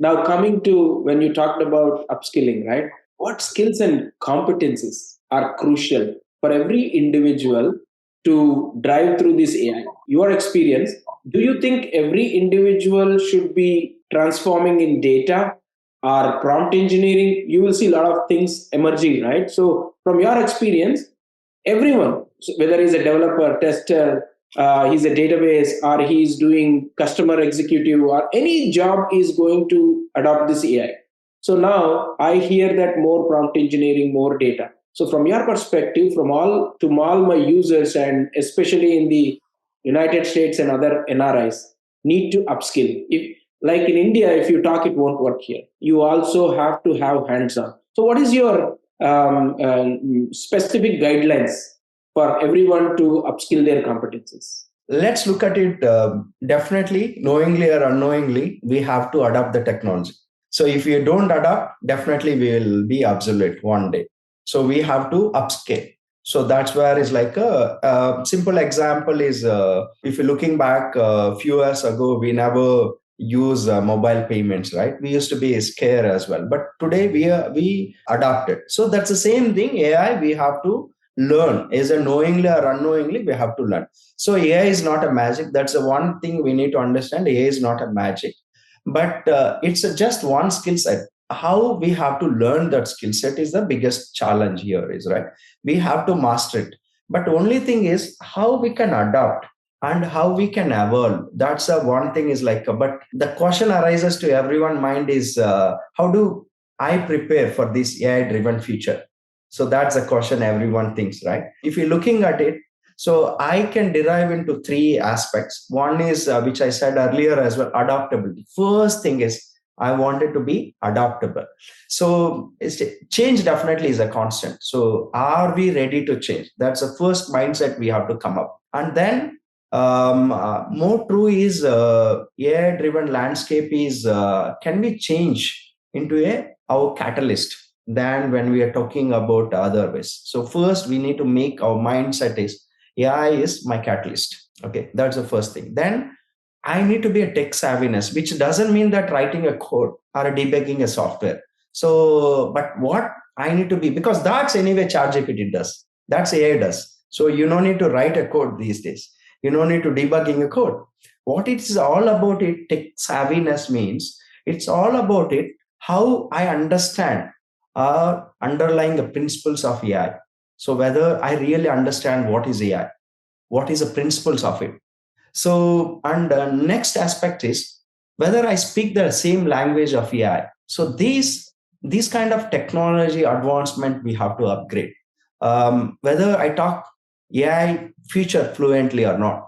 Now, coming to when you talked about upskilling, right? What skills and competencies are crucial for every individual to drive through this AI? Your experience, do you think every individual should be transforming in data or prompt engineering? You will see a lot of things emerging, right? So, from your experience, everyone, so whether he's a developer, tester, he's a database, or he's doing customer executive, or any job is going to adopt this AI. So now I hear that more prompt engineering, more data. So from your perspective, from all my users, and especially in the United States and other NRIs, need to upskill. If like in India, if you talk, it won't work here. You also have to have hands-on. So what is your specific guidelines for everyone to upskill their competencies? Let's look at it definitely, knowingly or unknowingly, we have to adopt the technology. So if you don't adapt, definitely we will be obsolete one day. So we have to upscale. So that's where is like a simple example is if you're looking back a few years ago, we never use mobile payments, right? We used to be scared as well, but today we adapted. So that's the same thing. AI, we have to learn, is a knowingly or unknowingly we have to learn. So AI is not a magic. That's the one thing we need to understand. AI is not a magic, but it's just one skill set. How we have to learn that skill set is the biggest challenge here, is right. We have to master it. But only thing is how we can adapt and how we can evolve. That's the one thing is like, but the question arises to everyone mind is how do I prepare for this AI driven future? So that's a question everyone thinks, right? If you're looking at it, so I can derive into three aspects. One is, which I said earlier as well, adaptability. First thing is, I wanted to be adaptable. So change definitely is a constant. So are we ready to change? That's the first mindset we have to come up. And then more true is AI driven landscape is can we change into our catalyst than when we are talking about other ways. So first we need to make our mindset is AI is my catalyst. Okay, that's the first thing. Then I need to be a tech savviness, which doesn't mean that writing a code or debugging a software. So, but what I need to be, because that's anyway ChatGPT does. That's AI does. So you don't need to write a code these days. You don't need to debugging a code. What it's all about it, tech savviness means it's all about it, how I understand underlying the principles of AI. So whether I really understand what is AI, what is the principles of it. So, and next aspect is whether I speak the same language of AI. So these kind of technology advancement we have to upgrade. Whether I talk AI future fluently or not.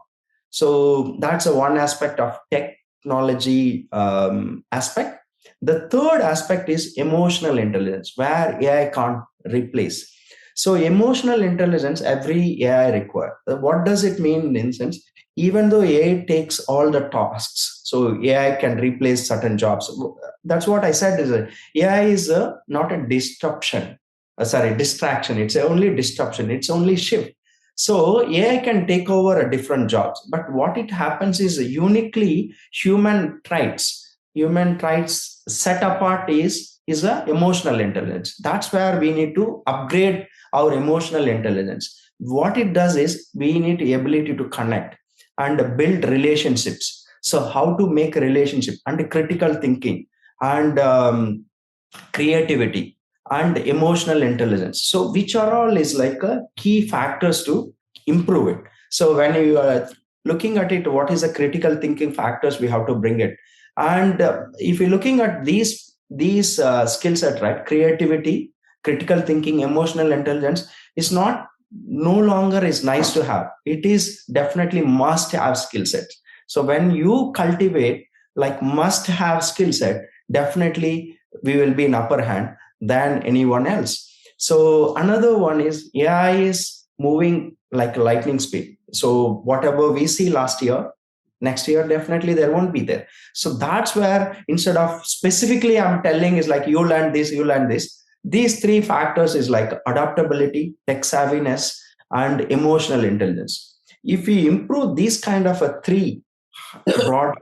So that's a one aspect of technology aspect. The third aspect is emotional intelligence, where AI can't replace. So emotional intelligence, every AI require. What does it mean in sense? Even though AI takes all the tasks, so AI can replace certain jobs. That's what I said is AI is not a disruption. Distraction. It's only disruption. It's only shift. So AI can take over a different jobs, but what it happens is uniquely human traits. Human traits set apart is a emotional intelligence. That's where we need to upgrade our emotional intelligence. What it does is we need the ability to connect and build relationships. So how to make a relationship and critical thinking and creativity and emotional intelligence. So which are all is like a key factors to improve it. So when you are looking at it, what is the critical thinking factors we have to bring it? And if you're looking at these skill set, right, creativity, critical thinking, emotional intelligence is not no longer is nice to have. It is definitely must have skill set. So when you cultivate like must have skill set, definitely we will be in upper hand than anyone else. So another one is AI is moving like lightning speed. So whatever we see last year, next year definitely there won't be there. So that's where instead of specifically I'm telling is like you learn this, you learn this. These three factors is like adaptability, tech savviness, and emotional intelligence. If we improve these kind of a three broad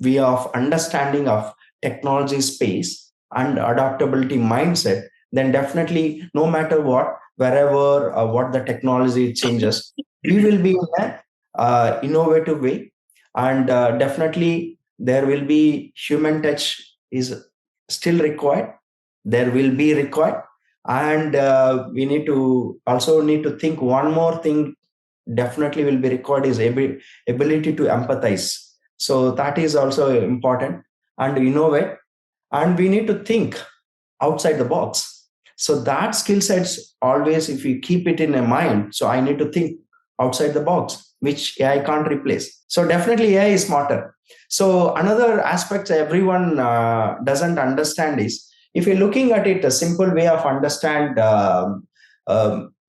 way of understanding of technology space and adaptability mindset, then definitely no matter what, wherever what the technology changes, we will be in a innovative way, and definitely there will be human touch is still required, there will be required, and we need to also need to think one more thing definitely will be required is ability to empathize. So that is also important and innovate, and we need to think outside the box. So that skill sets always, if you keep it in a mind, so I need to think outside the box, which AI can't replace. So definitely AI is smarter. So another aspect everyone doesn't understand is, if you're looking at it, a simple way of understand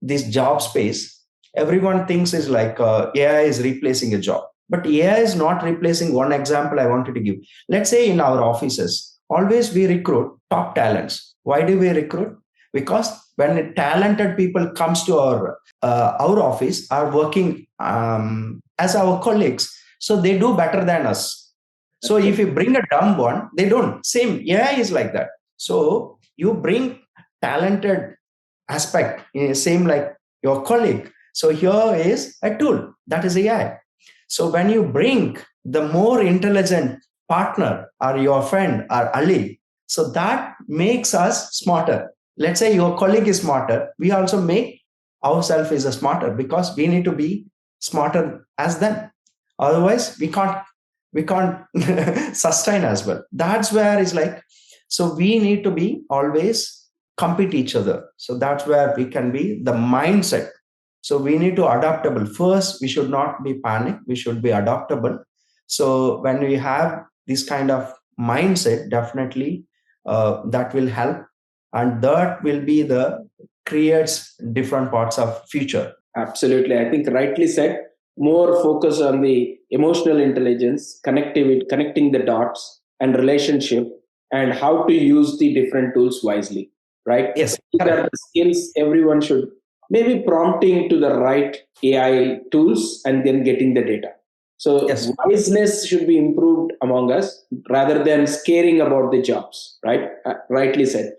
this job space, everyone thinks is like AI is replacing a job. But AI is not replacing. One example I wanted to give. Let's say in our offices, always we recruit top talents. Why do we recruit? Because when talented people comes to our office, are working as our colleagues, so they do better than us. So if you bring a dumb one, they don't. Same AI is like that. So you bring talented aspect, same like your colleague. So here is a tool, that is AI. So when you bring the more intelligent partner or your friend or ally, so that makes us smarter. Let's say your colleague is smarter, we also make ourselves is a smarter, because we need to be smarter as them. Otherwise, we can't sustain as well. That's where it's like, so we need to be always compete each other. So that's where we can be the mindset. So we need to adaptable. First, we should not be panic. We should be adaptable. So when we have this kind of mindset, definitely that will help, and that will be the creates different parts of future. Absolutely. I think rightly said. More focus on the emotional intelligence, connecting the dots and relationship, and how to use the different tools wisely. Right? Yes, These are correct. the skills everyone should maybe prompting to the right AI tools and then getting the data. So Yes, wiseness should be improved among us rather than scaring about the jobs. Right? Rightly said.